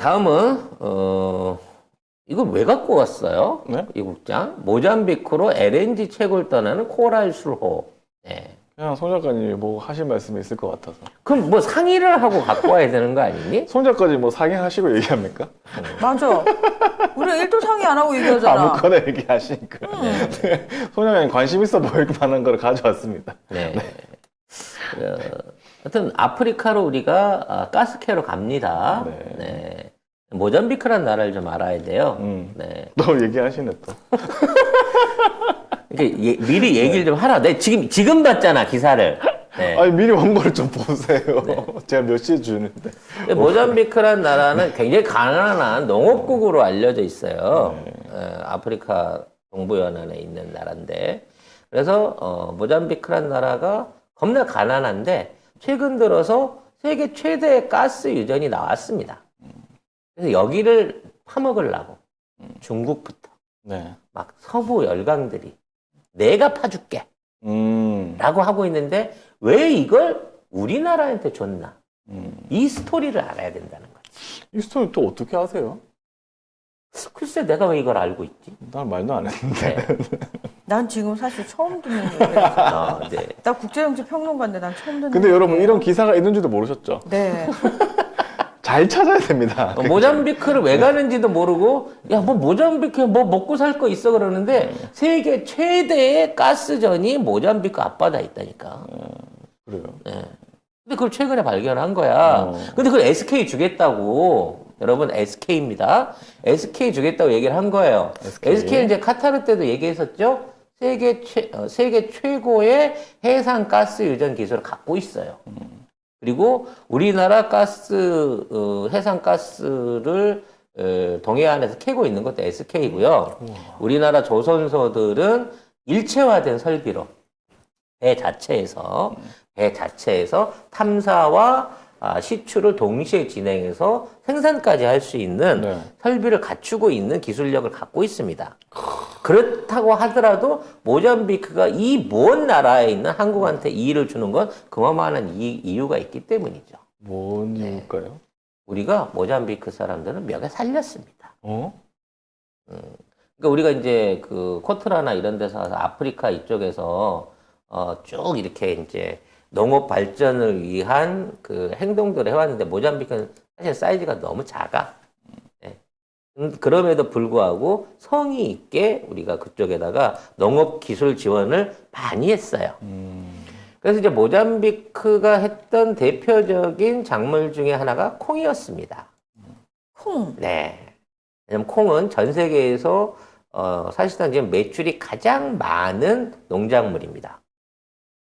다음은 이거 왜 갖고 왔어요? 네? 이 국장. 모잠비크로 LNG 채굴 떠나는 코랄 술호. 네. 그냥 송 작가님이 뭐 하실 말씀이 있을 것 같아서. 그럼 뭐 상의를 하고 갖고 와야 되는 거 아니니? 송 작가님 뭐 상의하시고 얘기합니까? 맞아. 우리 일도 상의 안 하고 얘기하잖아. 아무거나 얘기하시니까. 네. 송 작가님 관심 있어 보일 만한 걸 가져왔습니다. 네. 하여튼 아프리카로 우리가 가스캐로 갑니다. 네. 네. 모잠비크라는 나라를 좀 알아야 돼요. 네. 또 얘기하시네 또. 그러니까 미리 얘기를 좀 하라. 내 지금 봤잖아 기사를. 네. 아니 미리 원고를 좀 보세요. 제가 몇 시에 주는데. 모잠비크라는 나라는 굉장히 가난한 농업국으로 알려져 있어요. 아프리카 동부연안에 있는 나라인데, 그래서 모잠비크라는 나라가 겁나 가난한데 최근 들어서 세계 최대의 가스 유전이 나왔습니다. 그래서 여기를 파먹으려고 중국부터 네. 막 서부 열강들이 내가 파줄게 라고 하고 있는데 왜 이걸 우리나라한테 줬나? 이 스토리를 알아야 된다는 거지. 이 스토리 또 어떻게 아세요? 글쎄 내가 왜 이걸 알고 있지? 난 말도 안 했는데. 네. 난 지금 사실 처음 듣는 얘기야. 네. 나 국제정치 평론가인데 난 처음 듣는 근데 여러분 얘기예요. 이런 기사가 있는지도 모르셨죠? 네. 잘 찾아야 됩니다. 모잠비크를 왜 가는지도 모르고 야 뭐 모잠비크 뭐 먹고 살 거 있어 그러는데 세계 최대의 가스전이 모잠비크 앞바다에 있다니까. 그래요. 네. 근데 그걸 최근에 발견한 거야. 근데 그걸 SK 주겠다고. 여러분 SK입니다. SK 주겠다고 얘기를 한 거예요. SK는 이제 카타르 때도 얘기했었죠. 세계 최고의 해상 가스 유전 기술을 갖고 있어요. 그리고 우리나라 해상 가스를 동해안에서 캐고 있는 것도 SK고요. 우리나라 조선소들은 일체화된 설비로 배 자체에서 탐사와 시추를 동시에 진행해서 생산까지 할 수 있는 네. 설비를 갖추고 있는 기술력을 갖고 있습니다. 그렇다고 하더라도 모잠비크가 이 먼 나라에 있는 한국한테 이의를 주는 건 그만한 이유가 있기 때문이죠. 뭔 이유일까요? 우리가 모잠비크 사람들은 몇개 살렸습니다. 어? 그러니까 우리가 이제 그 코트라나 이런 데서 와서 아프리카 이쪽에서 쭉 이렇게 이제 농업 발전을 위한 그 행동들을 해왔는데 모잠비크는 사실 사이즈가 너무 작아. 네. 그럼에도 불구하고 성의 있게 우리가 그쪽에다가 농업 기술 지원을 많이 했어요. 그래서 이제 모잠비크가 했던 대표적인 작물 중에 하나가 콩이었습니다. 콩. 네. 왜냐면 콩은 전 세계에서 사실상 지금 매출이 가장 많은 농작물입니다.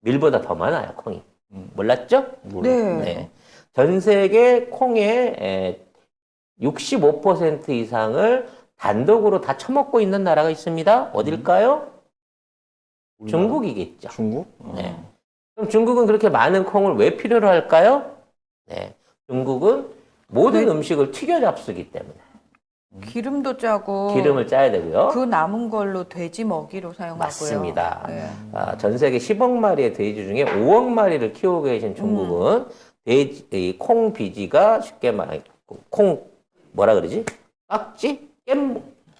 밀보다 더 많아요, 콩이. 몰랐죠? 네. 네. 전 세계 콩의 65% 이상을 단독으로 다 처먹고 있는 나라가 있습니다. 어딜까요? 우리나라? 중국이겠죠. 중국? 네. 그럼 중국은 그렇게 많은 콩을 왜 필요로 할까요? 네. 중국은 모든 음식을 튀겨 잡수기 때문에 기름도 짜고 기름을 짜야 되고요. 그 남은 걸로 돼지 먹이로 사용하고요. 맞습니다. 네. 전 세계 10억 마리의 돼지 중에 5억 마리를 키우고 계신 중국은 이 콩 비지가 쉽게 말하면 콩 뭐라 그러지? 깍지?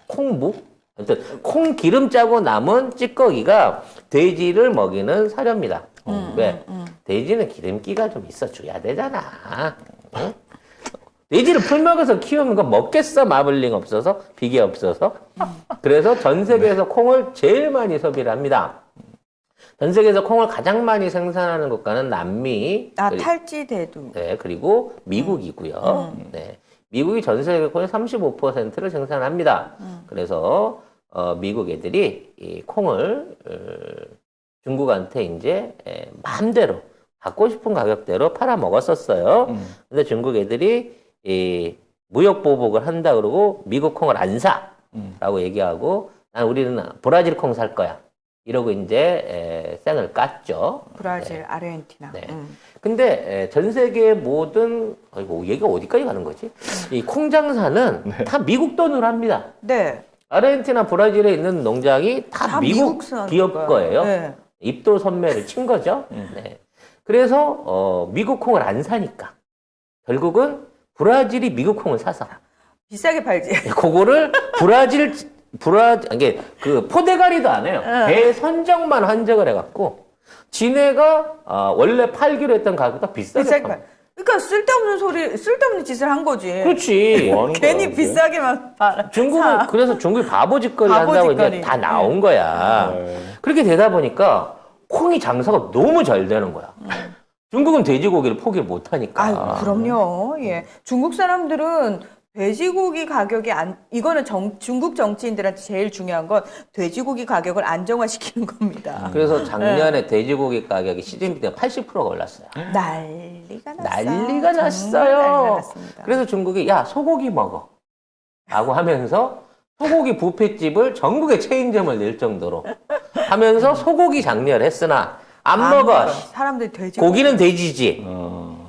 콩무? 아무튼 콩 기름 짜고 남은 찌꺼기가 돼지를 먹이는 사료입니다. 왜? 돼지는 기름기가 좀 있어줘야 되잖아. 응? 돼지를 풀먹여서 키우는 거 먹겠어? 마블링 없어서? 비계 없어서? 그래서 전 세계에서 콩을 제일 많이 소비를 합니다. 전 세계에서 콩을 가장 많이 생산하는 국가는 남미, 탈지대도. 네, 그리고 미국이고요. 네, 미국이 전 세계 콩의 35%를 생산합니다. 그래서 미국 애들이 이 콩을 중국한테 이제 마음대로 갖고 싶은 가격대로 팔아 먹었었어요. 근데 중국 애들이 이 무역 보복을 한다 그러고 미국 콩을 안 사라고 얘기하고 우리는 브라질 콩 살 거야 이러고 이제 쌩을 깠죠. 브라질, 네. 아르헨티나. 네. 근데 전 세계 모든 얘기가 어디까지 가는 거지? 이 콩 장사는 다 미국 돈으로 합니다. 네. 아르헨티나, 브라질에 있는 농장이 다 미국 기업 거예요. 네. 입도 선매를 친 거죠. 네. 그래서 미국 콩을 안 사니까 결국은 브라질이 미국 콩을 사서 비싸게 팔지. 그거를 이게 그 포대가리도 안 해요. 배 선정만 한정을 해갖고 지네가 원래 팔기로 했던 가격보다 비싸게 비싸게 팝니다. 팔. 그러니까 쓸데없는 짓을 한 거지. 그렇지. 뭐 하는 거야, 괜히 이게? 비싸게만 팔아. 중국은 그래서 중국이 바보짓거리 한다고 바보짓거리. 이제 다 나온 거야. 네. 그렇게 되다 보니까 콩이 장사가 너무 잘 되는 거야. 중국은 돼지고기를 포기를 못 하니까. 아, 그럼요. 예. 중국 사람들은 돼지고기 가격이 이거는 중국 정치인들한테 제일 중요한 건 돼지고기 가격을 안정화시키는 겁니다. 그래서 작년에 돼지고기 가격이 시즌 때가 80%가 올랐어요. 난리가 났어요. 난리가 정말 났어요. 난리가 났습니다. 그래서 중국이 야 소고기 먹어 라고 하면서 소고기 뷔페집을 전국에 체인점을 낼 정도로 하면서 소고기 장려를 했으나 안 먹어. 사람들이 돼지고기. 고기는 돼지지.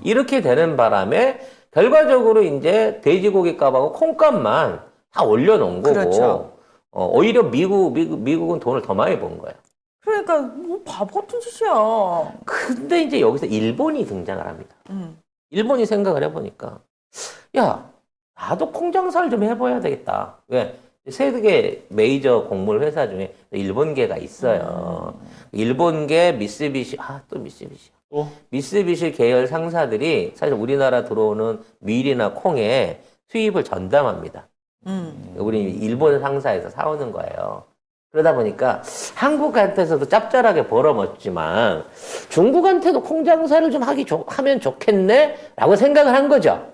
이렇게 되는 바람에 결과적으로 이제 돼지고기 값하고 콩값만 다 올려놓은 거고 그렇죠. 오히려 미국은 돈을 더 많이 번 거예요. 그러니까 뭐 바보 같은 짓이야. 근데 이제 여기서 일본이 등장을 합니다. 일본이 생각을 해보니까 야 나도 콩장사를 좀 해봐야 되겠다. 왜? 세계 메이저 곡물 회사 중에 일본계가 있어요. 일본계 미쓰비시 또 미쓰비시. 또? 미쓰비시 계열 상사들이 사실 우리나라 들어오는 밀이나 콩에 수입을 전담합니다. 우리 일본 상사에서 사오는 거예요. 그러다 보니까 한국한테서도 짭짤하게 벌어먹지만 중국한테도 콩장사를 좀 하면 좋겠네? 라고 생각을 한 거죠.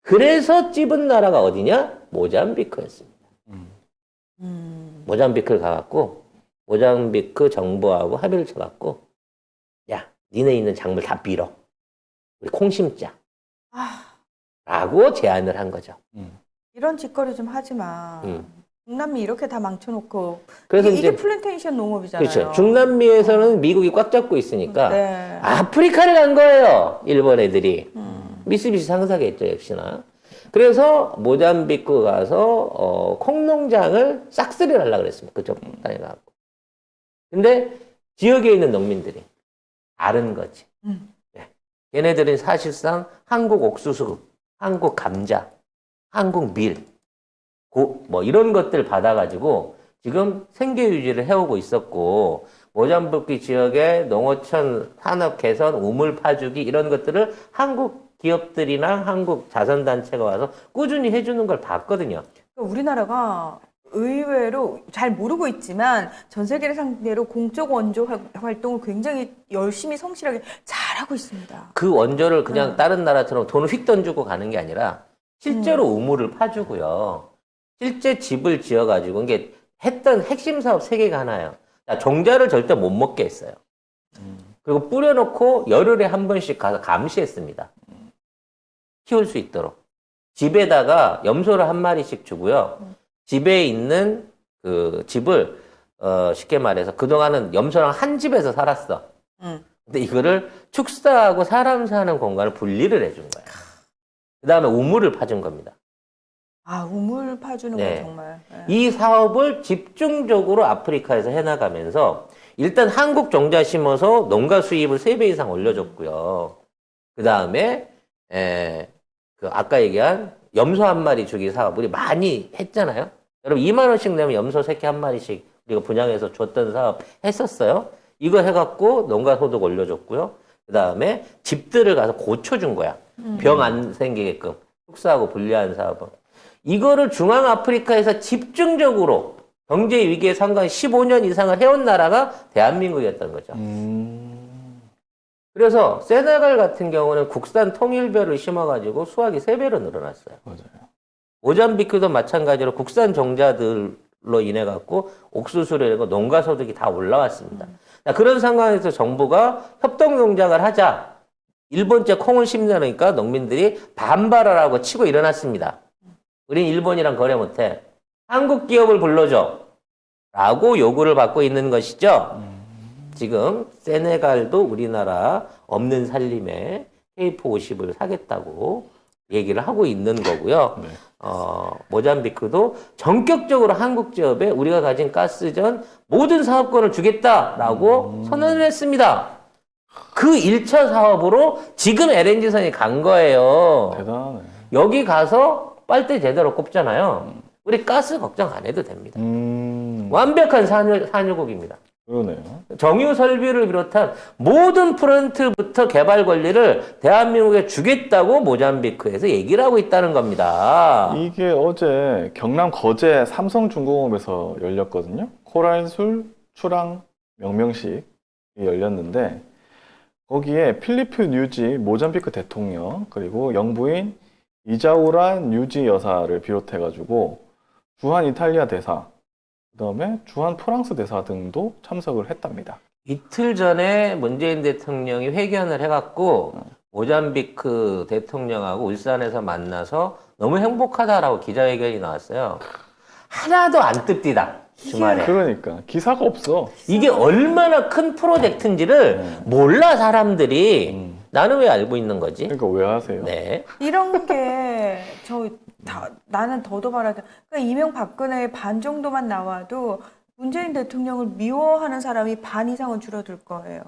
그래서 찝은 나라가 어디냐? 모잠비크였습니다. 모잠비크를 가갖고 모잠비크 정부하고 합의를 쳐갖고 야 니네 있는 작물 다 빌어. 우리 콩 심자. 라고 제안을 한 거죠. 이런 짓거리 좀 하지 마. 중남미 이렇게 다 망쳐놓고. 그래서 이게 이제 플랜테이션 농업이잖아요. 그렇죠. 중남미에서는 미국이 꽉 잡고 있으니까 네. 아프리카를 간 거예요. 일본 애들이. 미쓰비시 상사겠죠, 역시나. 그래서 모잠비크 가서 콩농장을 싹쓸이를 하려고 그랬습니다. 그쪽 땅에 가고. 근데 지역에 있는 농민들이 다른 거지. 네. 얘네들은 사실상 한국 옥수수, 한국 감자, 한국 밀, 뭐 이런 것들 받아가지고 지금 생계 유지를 해오고 있었고 모잠비크 지역의 농어촌 산업 개선, 우물 파주기 이런 것들을 한국 기업들이나 한국 자선단체가 와서 꾸준히 해주는 걸 봤거든요. 그러니까 우리나라가 의외로 잘 모르고 있지만 전 세계를 상대로 공적 원조 활동을 굉장히 열심히 성실하게 잘하고 있습니다. 그 원조를 그냥 다른 나라처럼 돈을 휙 던지고 가는 게 아니라 실제로 우물을 파주고요. 실제 집을 지어가지고 이게 했던 핵심 사업 3개가 하나예요. 종자를 절대 못 먹게 했어요. 그리고 뿌려놓고 열흘에 한 번씩 가서 감시했습니다. 키울 수 있도록. 집에다가 염소를 한 마리씩 주고요. 집에 있는 그 집을 쉽게 말해서 그동안은 염소랑 한 집에서 살았어. 근데 이거를 축사하고 사람 사는 공간을 분리를 해준 거야. 그 다음에 우물을 파준 겁니다. 아, 우물 파주는 네. 거 정말. 네. 이 사업을 집중적으로 아프리카에서 해나가면서 일단 한국 종자 심어서 농가 수입을 3배 이상 올려줬고요. 그 다음에 그 아까 얘기한 염소 한 마리 주기 사업 우리 많이 했잖아요. 여러분 2만 원씩 내면 염소 새끼 한 마리씩 우리가 분양해서 줬던 사업 했었어요. 이거 해갖고 농가 소득 올려줬고요. 그 다음에 집들을 가서 고쳐준 거야. 병 안 생기게끔 축사하고 분리하는 사업은. 이거를 중앙아프리카에서 집중적으로 경제 위기에 상관 15년 이상을 해온 나라가 대한민국이었던 거죠. 그래서 세네갈 같은 경우는 국산 통일벼를 심어가지고 수확이 3배로 늘어났어요. 맞아요. 모잠비크도 마찬가지로 국산 종자들로 인해 갖고 옥수수를 이런 거 농가 소득이 다 올라왔습니다. 자, 그런 상황에서 정부가 협동 농장을 하자. 일본제 콩을 심으니까 농민들이 반발을 하고 치고 일어났습니다. 우린 일본이랑 거래 못해. 한국 기업을 불러줘. 라고 요구를 받고 있는 것이죠. 지금 세네갈도 우리나라 없는 살림에 KF50을 사겠다고 얘기를 하고 있는 거고요. 네. 모잠비크도 전격적으로 한국 기업에 우리가 가진 가스전 모든 사업권을 주겠다라고 선언을 했습니다. 그 1차 사업으로 지금 LNG선이 간 거예요. 대단하네. 여기 가서 빨대 제대로 꼽잖아요. 우리 가스 걱정 안 해도 됩니다. 음. 완벽한 산유국입니다. 그러네요. 정유 설비를 비롯한 모든 프런트부터 개발 권리를 대한민국에 주겠다고 모잠비크에서 얘기를 하고 있다는 겁니다. 이게 어제 경남 거제 삼성중공업에서 열렸거든요. 코랄술 출항 명명식이 열렸는데 거기에 필리프 뉴지 모잠비크 대통령 그리고 영부인 이자우라 뉴지 여사를 비롯해가지고 주한 이탈리아 대사 그다음에 주한 프랑스 대사 등도 참석을 했답니다. 이틀 전에 문재인 대통령이 회견을 해갖고 모잠비크 대통령하고 울산에서 만나서 너무 행복하다라고 기자회견이 나왔어요. 하나도 안 뜹디다. 주말에. 그러니까 기사가 없어. 이게 얼마나 큰 프로젝트인지를 몰라 사람들이. 나는 왜 알고 있는 거지? 그러니까 왜 하세요? 네. 이런 게 나는 더도 말하자. 그러니까 이명박근혜의 반 정도만 나와도 문재인 대통령을 미워하는 사람이 반 이상은 줄어들 거예요.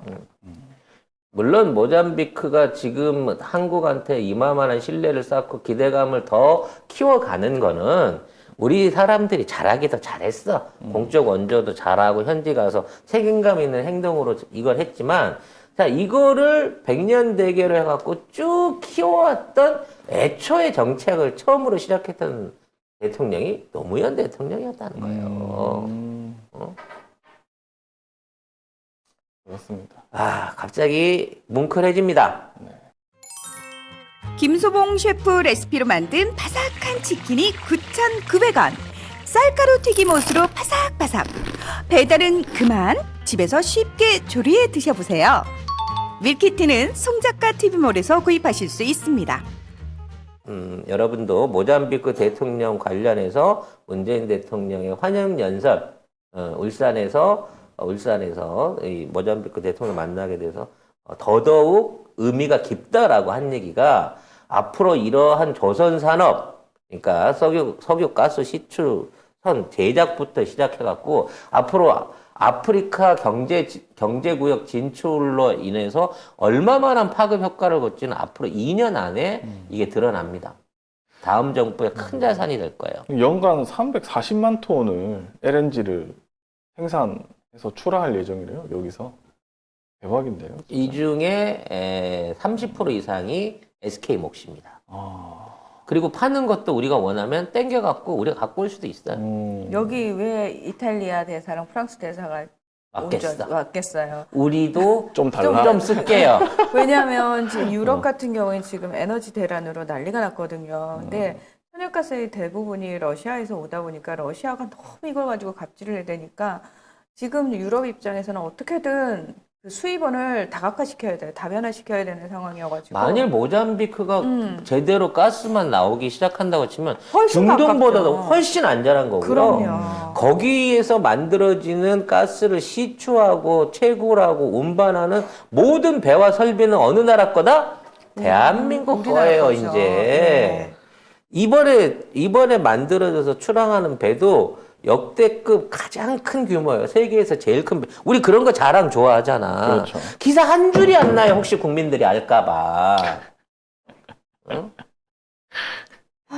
물론 모잠비크가 지금 한국한테 이만한 신뢰를 쌓고 기대감을 더 키워가는 거는 우리 사람들이 잘하기 더 잘했어. 공적 원조도 잘하고 현지 가서 책임감 있는 행동으로 이걸 했지만 자, 이거를 100년 대계로 해갖고 쭉 키워왔던 애초의 정책을 처음으로 시작했던 대통령이 노무현 대통령이었다는 거예요. 그렇습니다. 아, 갑자기 뭉클해집니다. 김소봉 셰프 레시피로 만든 바삭한 치킨이 9,900원. 쌀가루 튀김옷으로 바삭바삭. 배달은 그만. 집에서 쉽게 조리해 드셔보세요. 밀키트는 송작가 TV몰에서 구입하실 수 있습니다. 여러분도 모잠비크 대통령 관련해서 문재인 대통령의 환영연설, 울산에서 이 모잠비크 대통령 만나게 돼서 더더욱 의미가 깊다라고 한 얘기가 앞으로 이러한 조선산업, 그러니까 석유 가스 시추선 제작부터 시작해갖고 앞으로 아프리카 경제구역 진출로 인해서 얼마만한 파급 효과를 거치는 앞으로 2년 안에 이게 드러납니다. 다음 정부의 큰 자산이 될 거예요. 연간 340만 톤을 LNG를 생산해서 출하할 예정이래요. 여기서 대박인데요. 진짜. 이 중에 30% 이상이 SK 몫입니다. 그리고 파는 것도 우리가 원하면 땡겨갖고 우리가 갖고 올 수도 있어요. 여기 왜 이탈리아 대사랑 프랑스 대사가 왔겠어요? 우리도 좀 달라. 좀 쓸게요. 왜냐하면 지금 유럽 같은 경우는 지금 에너지 대란으로 난리가 났거든요. 근데 천연가스의 대부분이 러시아에서 오다 보니까 러시아가 너무 이걸 가지고 갑질을 해야 되니까 지금 유럽 입장에서는 어떻게든 그 수입원을 다각화시켜야 돼요. 다변화시켜야 되는 상황이어가지고. 만일 모잠비크가 제대로 가스만 나오기 시작한다고 치면 훨씬 중동보다도 가깝죠. 훨씬 안전한 거고요. 그럼요. 거기에서 만들어지는 가스를 시추하고 채굴하고 운반하는 모든 배와 설비는 어느 나라 거다? 대한민국 우리나라 거예요, 거죠. 이제. 네. 이번에 만들어져서 출항하는 배도 역대급 가장 큰 규모예요. 세계에서 제일 큰 배. 우리 그런 거 자랑 좋아하잖아. 그렇죠. 기사 한 줄이 안 나요. 혹시 국민들이 알까봐. 응?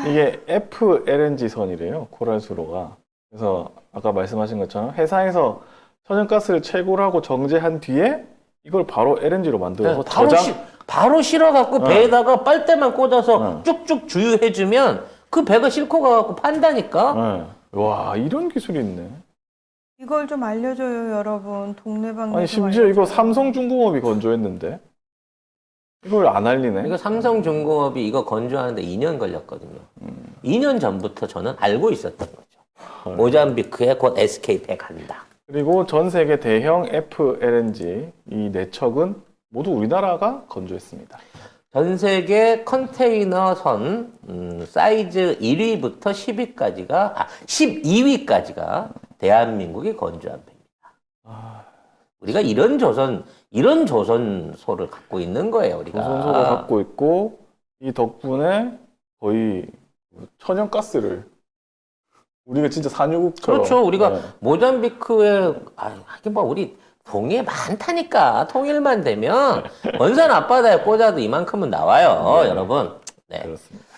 이게 FLNG 선이래요. 코랄수로가. 그래서 아까 말씀하신 것처럼 회사에서 천연가스를 채굴하고 정제한 뒤에 이걸 바로 LNG로 만들어서 바로 실어갖고 배에다가 빨대만 꽂아서 쭉쭉 주유해주면 그 배가 싣고 가갖고 판다니까. 네. 와, 이런 기술이 있네. 이걸 좀 알려줘요, 여러분. 동네방네. 아니, 심지어 이거 삼성중공업이 건조했는데 이걸 안 알리네. 이거 삼성중공업이 이거 건조하는데 2년 걸렸거든요. 2년 전부터 저는 알고 있었던 거죠. 모잠비크에 곧 SK 배 간다. 그리고 전 세계 대형 FLNG 이 4척은 모두 우리나라가 건조했습니다. 전 세계 컨테이너 선 사이즈 1위부터 10위까지가 12위까지가 대한민국이 건조한 배입니다. 우리가 이런 조선소를 갖고 있는 거예요, 우리가. 조선소를 갖고 있고 이 덕분에 거의 천연가스를 우리가 진짜 산유국처럼. 그렇죠. 우리가 네. 모잠비크에 하긴 뭐 우리 동해 많다니까. 통일만 되면 원산 앞바다에 꽂아도 이만큼은 나와요, 여러분. 네. 그렇습니다.